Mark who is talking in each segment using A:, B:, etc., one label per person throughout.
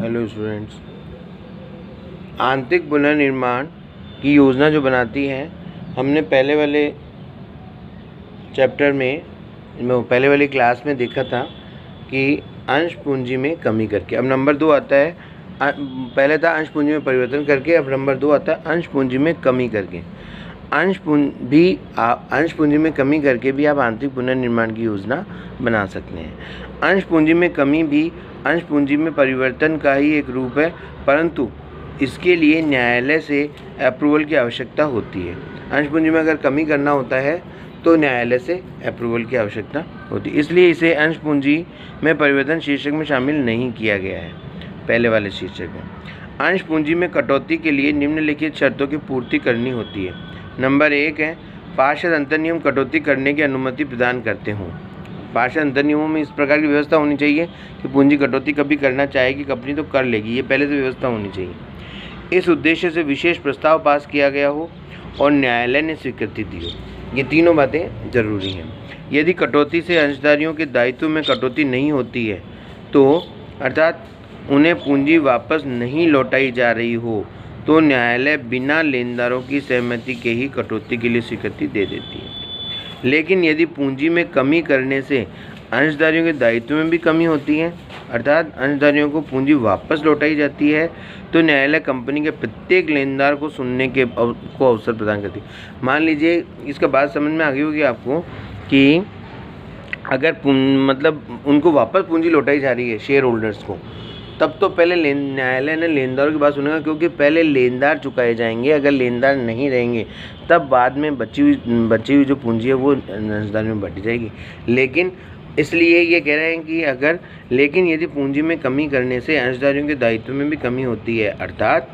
A: Hello students, आंतरिक पुनर्निर्माण की योजना जो बनाती है, हमने पहले वाले चैप्टर में पहले वाली क्लास में देखा था कि अंश पूंजी में कमी करके। अब नंबर 2 आता है, पहले था अंश पूंजी में परिवर्तन करके, अब नंबर 2 आता है अंश पूंजी में कमी करके। अंश पूंजी में कमी करके भी आप आंतरिक पुनर्निर्माण की योजना बना सकते हैं। अंश पूंजी में कमी भी अंश पूंजी में परिवर्तन का ही एक रूप है, परंतु इसके लिए न्यायालय से अप्रूवल की आवश्यकता होती है। अंश पूंजी में अगर कमी करना होता है तो न्यायालय से अप्रूवल की आवश्यकता होती है, इसलिए इसे अंश पूंजी में परिवर्तन शीर्षक में शामिल नहीं किया गया है। पहले वाले शीर्षक में अंश पूंजी में कटौती के लिए निम्नलिखित शर्तों की पूर्ति करनी होती है। नंबर 1 है, पार्षद अंतर्नियम कटौती करने की अनुमति प्रदान करते हों। पार्षद अंतर्नियमों में इस प्रकार की व्यवस्था होनी चाहिए कि पूंजी कटौती कभी करना चाहेगी कंपनी तो कर लेगी, ये पहले से व्यवस्था होनी चाहिए। इस उद्देश्य से विशेष प्रस्ताव पास किया गया हो और न्यायालय ने स्वीकृति दी हो, ये तीनों बातें जरूरी हैं। यदि कटौती से अंशधारियों के दायित्व में कटौती नहीं होती है तो अर्थात उन्हें पूंजी वापस नहीं लौटाई जा रही हो तो न्यायालय बिना लेनदारों की सहमति के ही कटौती के लिए स्वीकृति दे देती है। लेकिन यदि पूंजी में कमी करने से अंशधारियों के दायित्व में भी कमी होती है, अर्थात अंशधारियों को पूंजी वापस लौटाई जाती है, तो न्यायालय कंपनी के प्रत्येक लेनदार को सुनने के अवसर प्रदान करती है। मान लीजिए, इसका बात समझ में आ गई होगी आपको कि अगर मतलब उनको वापस पूंजी लौटाई जा रही है शेयर होल्डर्स को, तब तो पहले न्यायालय ने लेनदारों की बात सुनेगा, क्योंकि पहले लेनदार चुकाए जाएंगे। अगर लेनदार नहीं रहेंगे तब बाद में बची हुई जो पूंजी है वो अंशधारी में बढ़ जाएगी। लेकिन इसलिए ये कह रहे हैं कि लेकिन यदि पूंजी में कमी करने से अंशधारियों के दायित्व में भी कमी होती है, अर्थात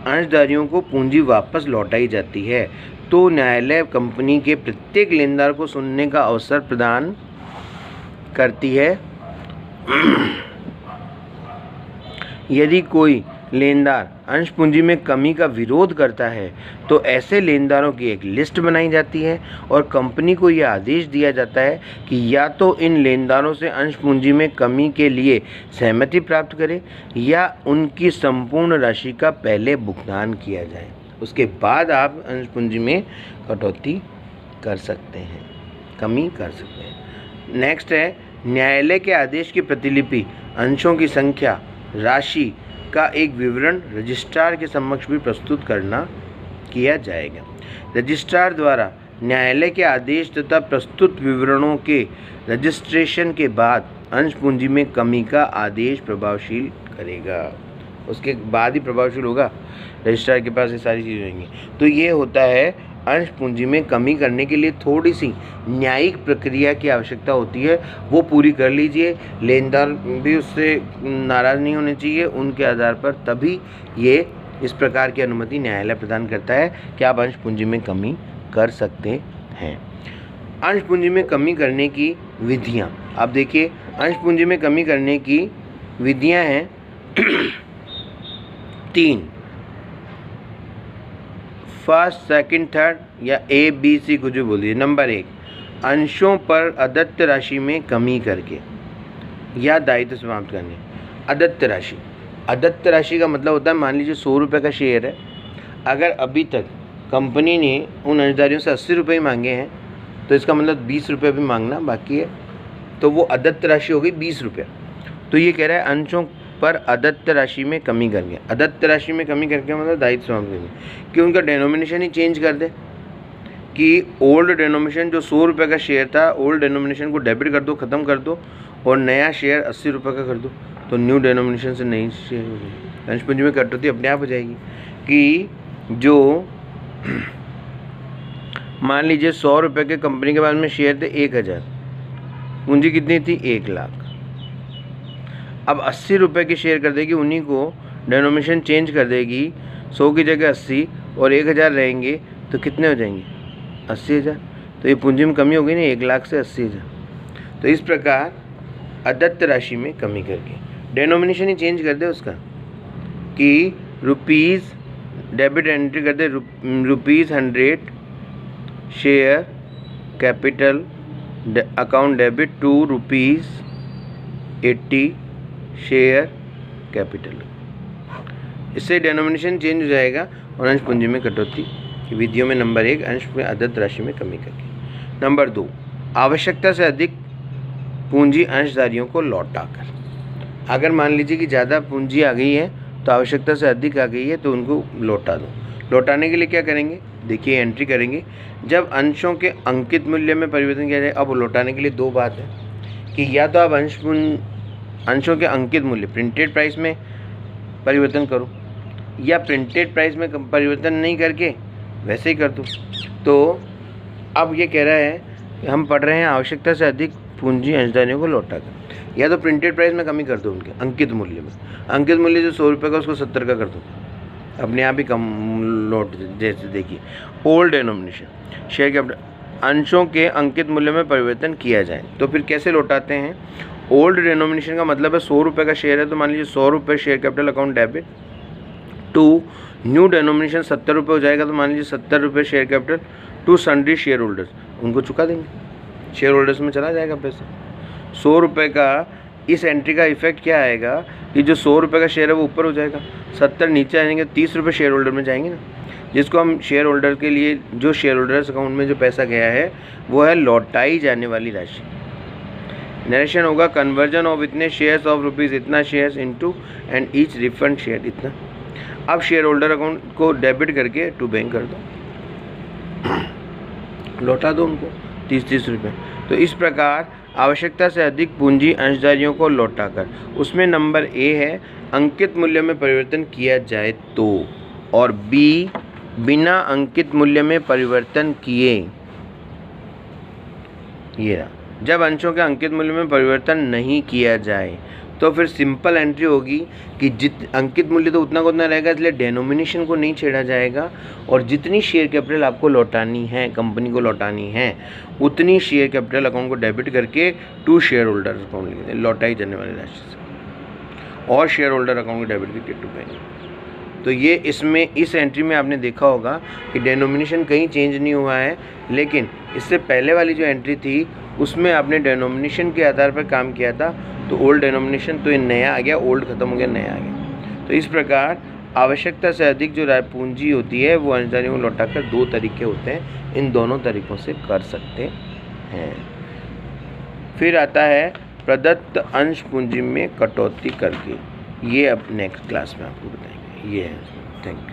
A: अंशधारियों को पूंजी वापस लौटाई जाती है, तो न्यायालय कंपनी के प्रत्येक लेनदार को सुनने का अवसर प्रदान करती है। यदि कोई लेनदार अंश पूंजी में कमी का विरोध करता है तो ऐसे लेनदारों की एक लिस्ट बनाई जाती है और कंपनी को यह आदेश दिया जाता है कि या तो इन लेनदारों से अंश पूंजी में कमी के लिए सहमति प्राप्त करें या उनकी संपूर्ण राशि का पहले भुगतान किया जाए, उसके बाद आप अंश पूंजी में कटौती कर सकते हैं, कमी कर सकते हैं। नेक्स्ट है, न्यायालय के आदेश की प्रतिलिपि, अंशों की संख्या, राशि का एक विवरण रजिस्ट्रार के समक्ष भी प्रस्तुत किया जाएगा। रजिस्ट्रार द्वारा न्यायालय के आदेश तथा प्रस्तुत विवरणों के रजिस्ट्रेशन के बाद अंश पूंजी में कमी का आदेश प्रभावशील करेगा, उसके बाद ही प्रभावशील होगा। रजिस्ट्रार के पास ये सारी चीज़ें होंगी। तो ये होता है अंश पूंजी में कमी करने के लिए थोड़ी सी न्यायिक प्रक्रिया की आवश्यकता होती है, वो पूरी कर लीजिए। लेनदार भी उससे नाराज़ नहीं होने चाहिए, उनके आधार पर तभी ये इस प्रकार की अनुमति न्यायालय प्रदान करता है कि आप अंश पूंजी में कमी कर सकते हैं। अंश पूंजी में कमी करने की विधियाँ, आप देखिए, अंश पूंजी में कमी करने की विधियाँ हैं 3, फर्स्ट, सेकंड, थर्ड या ABC कुछ भी बोलिए। नंबर 1, अंशों पर अदत्त राशि में कमी करके या दायित्व समाप्त करने। अदत्त राशि का मतलब होता है, मान लीजिए 100 रुपये का शेयर है, अगर अभी तक कंपनी ने उन अंशधारियों से 80 रुपये ही मांगे हैं तो इसका मतलब 20 रुपये भी मांगना बाकी है, तो वो अदत्त राशि हो गई 20 रुपये। तो ये कह रहा है अंशों पर अदत्त राशि में कमी करके। अदत्त राशि में कमी करके मतलब दायित्व समाप्त करके कि उनका डेनोमिनेशन ही चेंज कर दे, कि ओल्ड डेनोमिनेशन जो 100 रुपये का शेयर था, ओल्ड डेनोमिनेशन को डेबिट कर दो, ख़त्म कर दो, और नया शेयर 80 रुपये का कर दो, तो न्यू डेनोमिनेशन से नई शेयर हो जाएगी। अंश पूंजी में कटौती अपने आप हो जाएगी कि जो मान लीजिए 100 रुपये के कंपनी के पास में शेयर थे 1000, पूंजी कितनी थी 1 लाख, अब 80 रुपये के शेयर कर देगी, उन्हीं को डेनोमिनेशन चेंज कर देगी, 100 की जगह 80 और 1000 रहेंगे, तो कितने हो जाएंगे 80,000। तो ये पूंजी में कमी हो गई ना, 1 लाख से 80,000। तो इस प्रकार अदत्त राशि में कमी करके डेनोमिनेशन ही चेंज कर दे उसका, कि रुपीज़ डेबिट एंट्री कर दे, ₹100 share capital account debit to ₹80 share capital. इससे डिनोमिनेशन चेंज हो जाएगा और अंश पूंजी में कटौती की विधियों में नंबर 1 अंश में अदद राशि में कमी करके। नंबर 2 आवश्यकता से अधिक पूंजी अंशधारियों को लौटाकर। अगर मान लीजिए कि ज़्यादा पूंजी आ गई है तो आवश्यकता से अधिक आ गई है तो उनको लौटा दो। लौटाने के लिए क्या करेंगे, देखिए एंट्री करेंगे जब अंशों के अंकित मूल्य में परिवर्तन किया जाए। अब लौटाने के लिए दो बात है कि या तो आप अंशों के अंकित मूल्य प्रिंटेड प्राइस में परिवर्तन करो या प्रिंटेड प्राइस में परिवर्तन नहीं करके वैसे ही कर दो। तो अब ये कह रहा है कि हम पढ़ रहे हैं आवश्यकता से अधिक पूंजी अंशधारियों को लौटा कर, या तो प्रिंटेड प्राइस में कमी कर दो उनके अंकित मूल्य में। अंकित मूल्य जो 100 रुपये का उसको 70 का कर दो, अपने आप ही कम लौट। जैसे देखिए ओल्ड डिनोमिनेशन शेयर कैपिटल अंशों के अंकित मूल्य में परिवर्तन किया जाए तो फिर कैसे लौटाते हैं। ओल्ड डिनोमिनेशन का मतलब है 100 रुपये का शेयर है तो मान लीजिए 100 रुपये share capital account debit to new denomination 70 रुपये हो जाएगा तो मान लीजिए 70 रुपये share capital to sundry share holders, उनको चुका देंगे, शेयर होल्डर्स में चला जाएगा पैसा। 100 रुपये का इस एंट्री का इफेक्ट क्या आएगा कि जो 100 रुपये का शेयर है वो ऊपर हो जाएगा, 70 नीचे आएंगे, 30 रुपये शेयर होल्डर में जाएंगे ना, जिसको हम शेयर होल्डर के लिए जो शेयर होल्डर्स अकाउंट में जो पैसा गया है वो है लौटाई जाने वाली राशि। नरेशन होगा कन्वर्जन ऑफ इतने शेयर्स ऑफ रुपीज़ इतना shares into and each refund share इतना। अब शेयर होल्डर अकाउंट को डेबिट करके टू बैंक कर दो, लौटा दो उनको 30-30 रुपये। तो इस प्रकार आवश्यकता से अधिक पूंजी अंशधारियों को लौटाकर, उसमें नंबर ए है अंकित मूल्य में परिवर्तन किया जाए तो, और बी बिना अंकित मूल्य में परिवर्तन किए। ये रहा, जब अंशों के अंकित मूल्य में परिवर्तन नहीं किया जाए तो फिर सिंपल एंट्री होगी कि अंकित मूल्य तो उतना का उतना रहेगा, इसलिए डेनोमिनेशन को नहीं छेड़ा जाएगा और जितनी शेयर कैपिटल आपको लौटानी है, कंपनी को लौटानी है, उतनी शेयर कैपिटल अकाउंट को डेबिट करके टू शेयर होल्डर अकाउंट लौटाई जाने वाली राशि से, और शेयर होल्डर अकाउंट को डेबिट करके टू बैंक। तो ये इसमें इस एंट्री में आपने देखा होगा कि डेनोमिनेशन कहीं चेंज नहीं हुआ है, लेकिन इससे पहले वाली जो एंट्री थी उसमें आपने डेनोमिनेशन के आधार पर काम किया था। तो ओल्ड डेनोमिनेशन तो ये नया आ गया, ओल्ड खत्म हो गया, नया आ गया। तो इस प्रकार आवश्यकता से अधिक जो पूंजी होती है वो अंशधारियों को लौटाकर दो तरीके होते हैं, इन दोनों तरीक़ों से कर सकते हैं। फिर आता है प्रदत्त अंश पूंजी में कटौती करके, ये अब नेक्स्ट क्लास में आपको बताएंगे। ये है, थैंक यू।